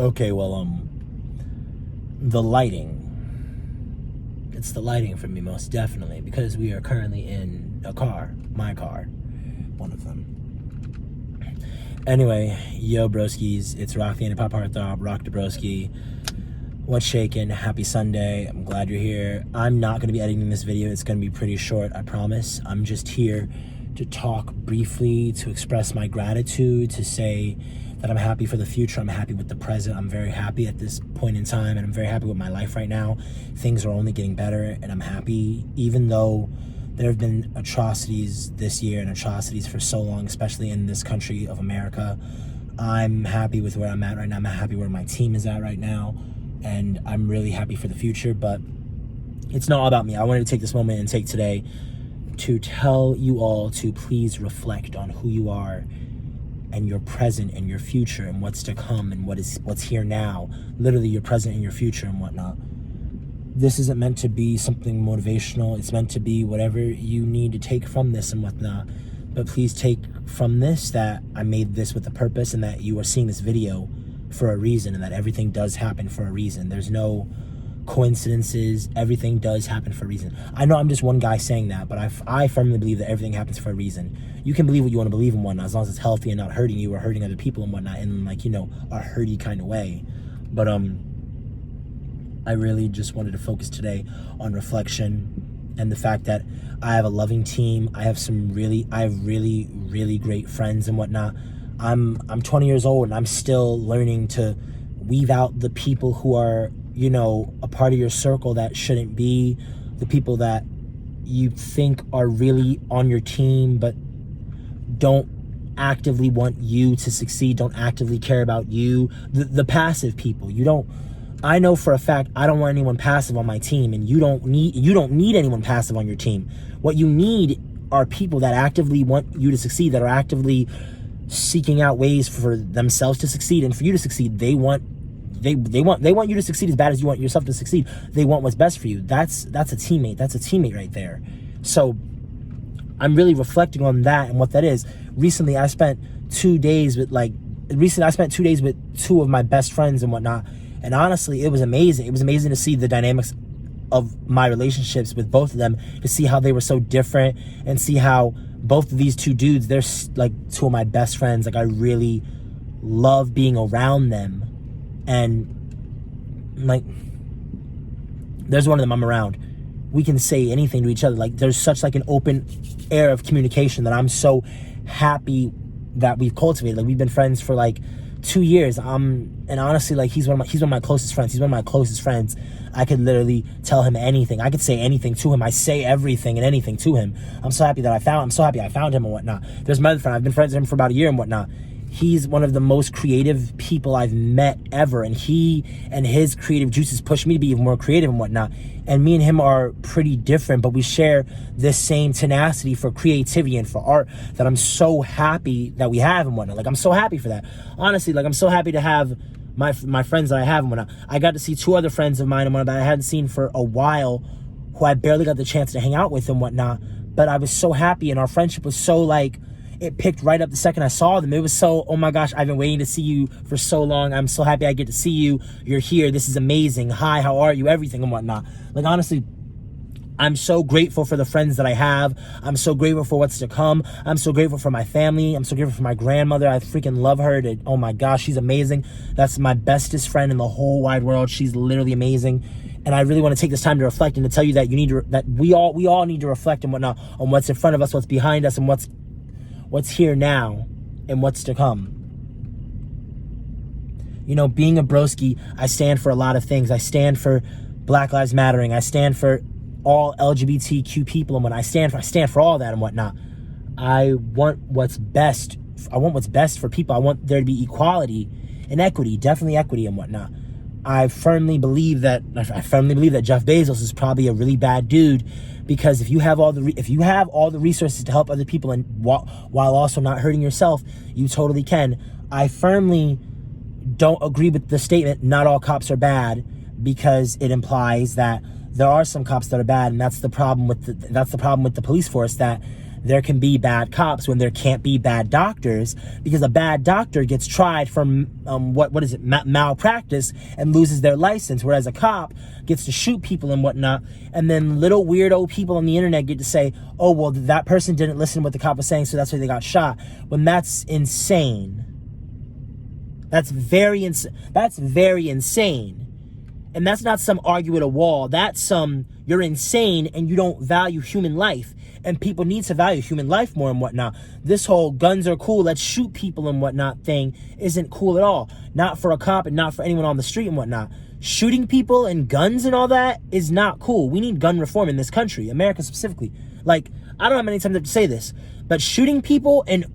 Okay, well, the lighting. It's the lighting for me, most definitely, because we are currently in a car, my car, one of them. Anyway, yo, broskis, it's Rock the Pop Heartthrob, Rock the Broski. What's shaking? Happy Sunday. I'm glad you're here. I'm not going to be editing this video. It's going to be pretty short, I promise. I'm just here to talk briefly, to express my gratitude, to say that I'm happy for the future. I'm happy with the present. I'm very happy at this point in time, and I'm very happy with my life right now. Things are only getting better, and I'm happy, even though there have been atrocities this year and atrocities for so long, especially in this country of America. I'm happy with where I'm at right now. I'm happy where my team is at right now, and I'm really happy for the future, but it's not all about me. I wanted to take this moment and take today to tell you all to please reflect on who you are and your present and your future and what's to come and what's here now. Literally your present and your future and whatnot. This isn't meant to be something motivational. It's meant to be whatever you need to take from this and whatnot. But please take from this that I made this with a purpose, and that you are seeing this video for a reason, and that everything does happen for a reason. There's no coincidences. Everything does happen for a reason. I know I'm just one guy saying that, but I firmly believe that everything happens for a reason. You can believe what you want to believe and whatnot, as long as it's healthy and not hurting you or hurting other people and whatnot in, like, you know, a hurty kind of way. But I really just wanted to focus today on reflection and the fact that I have a loving team. I have really great friends and whatnot. I'm 20 years old, and I'm still learning to weave out the people who are, you know, a part of your circle that shouldn't be, the people that you think are really on your team but don't actively want you to succeed, don't actively care about you, the passive people. I know for a fact I don't want anyone passive on my team, and you don't need anyone passive on your team. What you need are people that actively want you to succeed, that are actively seeking out ways for themselves to succeed and for you to succeed. They want you to succeed as bad as you want yourself to succeed. They want what's best for you. That's a teammate. That's a teammate right there. So I'm really reflecting on that and what that is. Recently I spent 2 days with two of my best friends and whatnot. And honestly, it was amazing. It was amazing to see the dynamics of my relationships with both of them, to see how they were so different, and see how both of these two dudes, they're like two of my best friends. Like, I really love being around them. And like, there's one of them I'm around. We can say anything to each other. Like, there's such like an open air of communication that I'm so happy that we've cultivated. Like, we've been friends for like 2 years. And honestly, like, he's one of my closest friends. He's one of my closest friends. I could literally tell him anything. I could say anything to him. I say everything and anything to him. I'm so happy I found him and whatnot. There's my other friend. I've been friends with him for about a year and whatnot. He's one of the most creative people I've met ever, and he and his creative juices push me to be even more creative and whatnot. And me and him are pretty different, but we share this same tenacity for creativity and for art that I'm so happy that we have and whatnot. Like, I'm so happy for that. Honestly, like, I'm so happy to have my friends that I have and whatnot. I got to see two other friends of mine and whatnot that I hadn't seen for a while, who I barely got the chance to hang out with and whatnot. But I was so happy, and our friendship was so like, it picked right up the second I saw them. It was so, oh my gosh, I've been waiting to see you for so long. I'm so happy I get to see you. You're here. This is amazing. Hi, how are you? Everything and whatnot. Like, honestly, I'm so grateful for the friends that I have. I'm so grateful for what's to come. I'm so grateful for my family. I'm so grateful for my grandmother. I freaking love her. Oh my gosh, she's amazing. That's my bestest friend in the whole wide world. She's literally amazing. And I really want to take this time to reflect and to tell you that that we all need to reflect and whatnot on what's in front of us, what's behind us, and what's here now and what's to come. You know, being a broski, I stand for a lot of things. I stand for Black Lives Mattering. I stand for all LGBTQ people and what I stand for all that and whatnot. I want what's best. I want what's best for people. I want there to be equality and equity, definitely equity and whatnot. I firmly believe that Jeff Bezos is probably a really bad dude, because if you have all the resources to help other people and while also not hurting yourself, you totally can. I firmly don't agree with the statement, not all cops are bad, because it implies that there are some cops that are bad, and that's the problem with the police force, that there can be bad cops when there can't be bad doctors, because a bad doctor gets tried for malpractice and loses their license, whereas a cop gets to shoot people and whatnot, and then little weirdo people on the internet get to say, oh, well, that person didn't listen to what the cop was saying, so that's why they got shot, when that's insane. That's very insane. And that's not some argue at a wall. That's some, you're insane and you don't value human life. And people need to value human life more and whatnot. This whole guns are cool, let's shoot people and whatnot thing isn't cool at all. Not for a cop and not for anyone on the street and whatnot. Shooting people and guns and all that is not cool. We need gun reform in this country, America specifically. Like, I don't have many times to say this, but shooting people and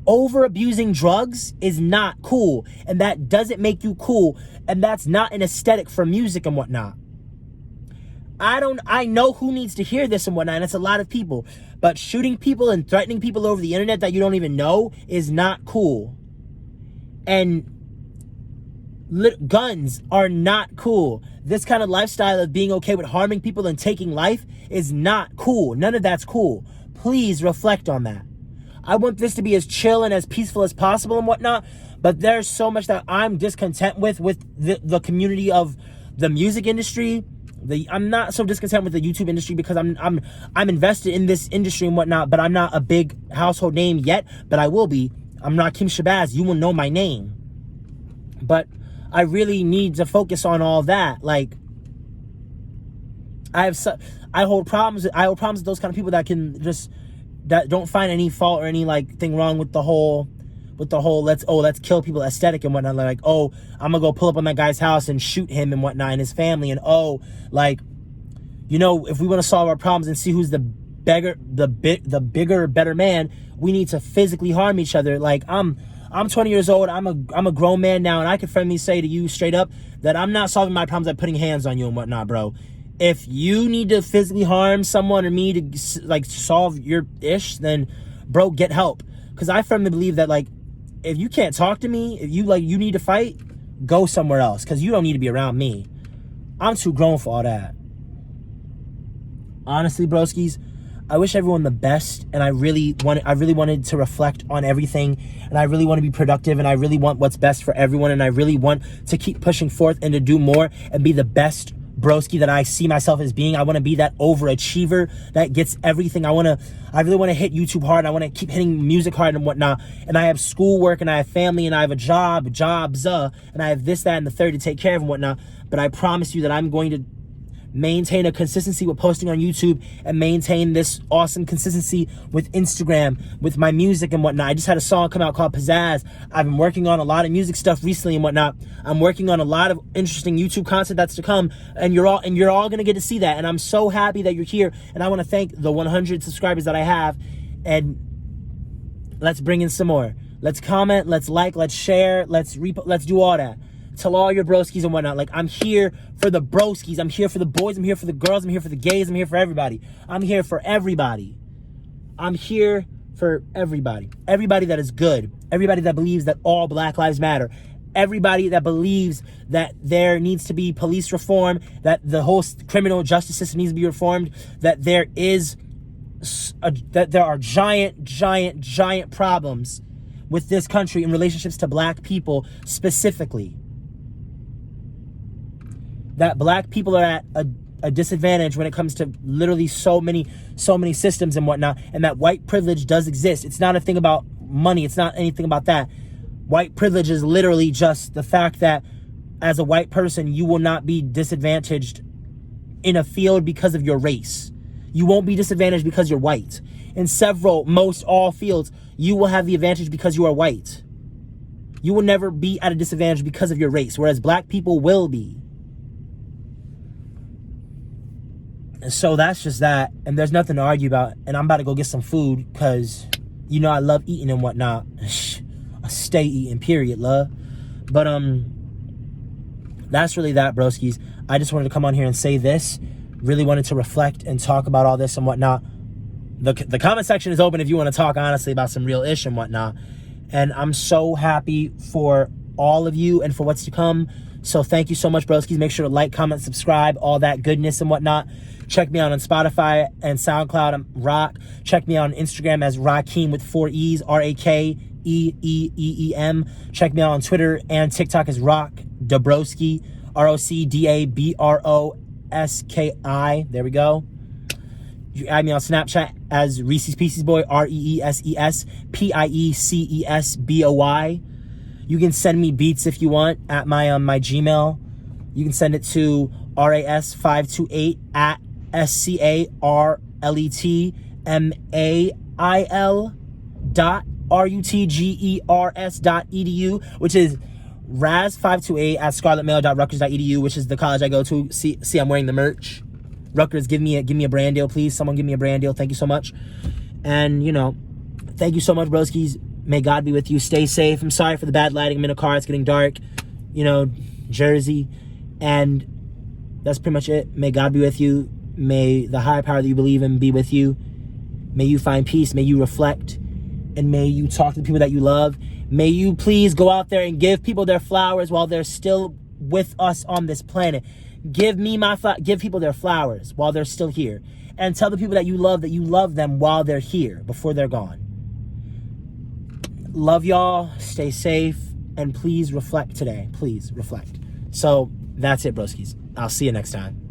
over abusing drugs is not cool, and that doesn't make you cool, and that's not an aesthetic for music and whatnot. I know who needs to hear this and whatnot, and it's a lot of people, but shooting people and threatening people over the internet that you don't even know is not cool. And guns are not cool. This kind of lifestyle of being okay with harming people and taking life is not cool. None of that's cool. Please reflect on that. I want this to be as chill and as peaceful as possible and whatnot, but there's so much that I'm discontent with the community of the music industry. I'm not so discontent with the YouTube industry because I'm invested in this industry and whatnot, but I'm not a big household name yet, but I will be. I'm not Kim Shabazz. You will know my name. But I really need to focus on all that. Like, I hold problems with those kind of people that can just, that don't find any fault or any like thing wrong with the whole let's kill people aesthetic and whatnot. Like, oh, I'm gonna go pull up on that guy's house and shoot him and whatnot and his family, and oh, like, you know, if we want to solve our problems and see who's the bigger, better man, we need to physically harm each other. Like, I'm 20 years old, I'm a grown man now, and I can friendly say to you straight up that I'm not solving my problems by putting hands on you and whatnot, bro. If you need to physically harm someone or me to like solve your ish, then bro, get help. Because I firmly believe that, like, if you can't talk to me, if you need to fight, go somewhere else, because you don't need to be around me. I'm too grown for all that. Honestly, broskis, I wish everyone the best, and I really wanted to reflect on everything, and I really want to be productive, and I really want what's best for everyone, and I really want to keep pushing forth and to do more and be the best broski that I see myself as being. I want to be that overachiever that gets everything. I really want to hit YouTube hard, and I want to keep hitting music hard and whatnot, and I have schoolwork, and I have family, and I have a jobs, and I have this, that, and the third to take care of and whatnot, but I promise you that I'm going to maintain a consistency with posting on YouTube and maintain this awesome consistency with Instagram, with my music and whatnot. I just had a song come out called Pizzazz. I've been working on a lot of music stuff recently and whatnot. I'm working on a lot of interesting YouTube content that's to come, and you're all going to get to see that. And I'm so happy that you're here, and I want to thank the 100 subscribers that I have, and let's bring in some more. Let's comment, let's like, let's share, let's do all that. Tell all your broskis and whatnot. Like, I'm here for the broskis. I'm here for the boys. I'm here for the girls. I'm here for the gays. I'm here for everybody. I'm here for everybody. I'm here for everybody. Everybody that is good. Everybody that believes that all Black lives matter. Everybody that believes that there needs to be police reform, that the whole criminal justice system needs to be reformed, that there are giant problems with this country in relationships to Black people specifically. That Black people are at a disadvantage when it comes to literally so many systems and whatnot, and that white privilege does exist. It's not a thing about money. It's not anything about that. White privilege is literally just the fact that as a white person, you will not be disadvantaged in a field because of your race. You won't be disadvantaged because you're white. In most all fields, you will have the advantage because you are white. You will never be at a disadvantage because of your race, whereas Black people will be. And so that's just that, and there's nothing to argue about, and I'm about to go get some food, because, you know, I love eating and whatnot. I stay eating, period, love. But, that's really that, broskis. I just wanted to come on here and say this. Really wanted to reflect and talk about all this and whatnot. The comment section is open if you want to talk honestly about some real ish and whatnot. And I'm so happy for all of you and for what's to come. So thank you so much, broskis. Make sure to like, comment, subscribe, all that goodness and whatnot. Check me out on Spotify and SoundCloud. I'm Rock. Check me out on Instagram as Rakeem with 4 E's, RAKEEEEM. Check me out on Twitter and TikTok as Rock Dabroski, ROCDABROSKI. There we go. You add me on Snapchat as Reese's Pieces Boy, REESESPIECESBOY. You can send me beats if you want at my my Gmail. You can send it to RAS528 at SCARLETMAIL.RUTGERS.edu, which is raz528 at scarletmail.rutgers.edu, which is the college I go to. See, I'm wearing the merch. Rutgers, give me a brand deal, please. Someone give me a brand deal. Thank you so much. And, you know, thank you so much, broskis. May God be with you. Stay safe. I'm sorry for the bad lighting. I'm in a car. It's getting dark. You know, Jersey. And that's pretty much it. May God be with you. May the higher power that you believe in be with you. May you find peace. May you reflect. And may you talk to the people that you love. May you please go out there and give people their flowers while they're still with us on this planet. Give people their flowers while they're still here. And tell the people that you love them while they're here, before they're gone. Love y'all. Stay safe. And please reflect today. Please reflect. So that's it, broskis. I'll see you next time.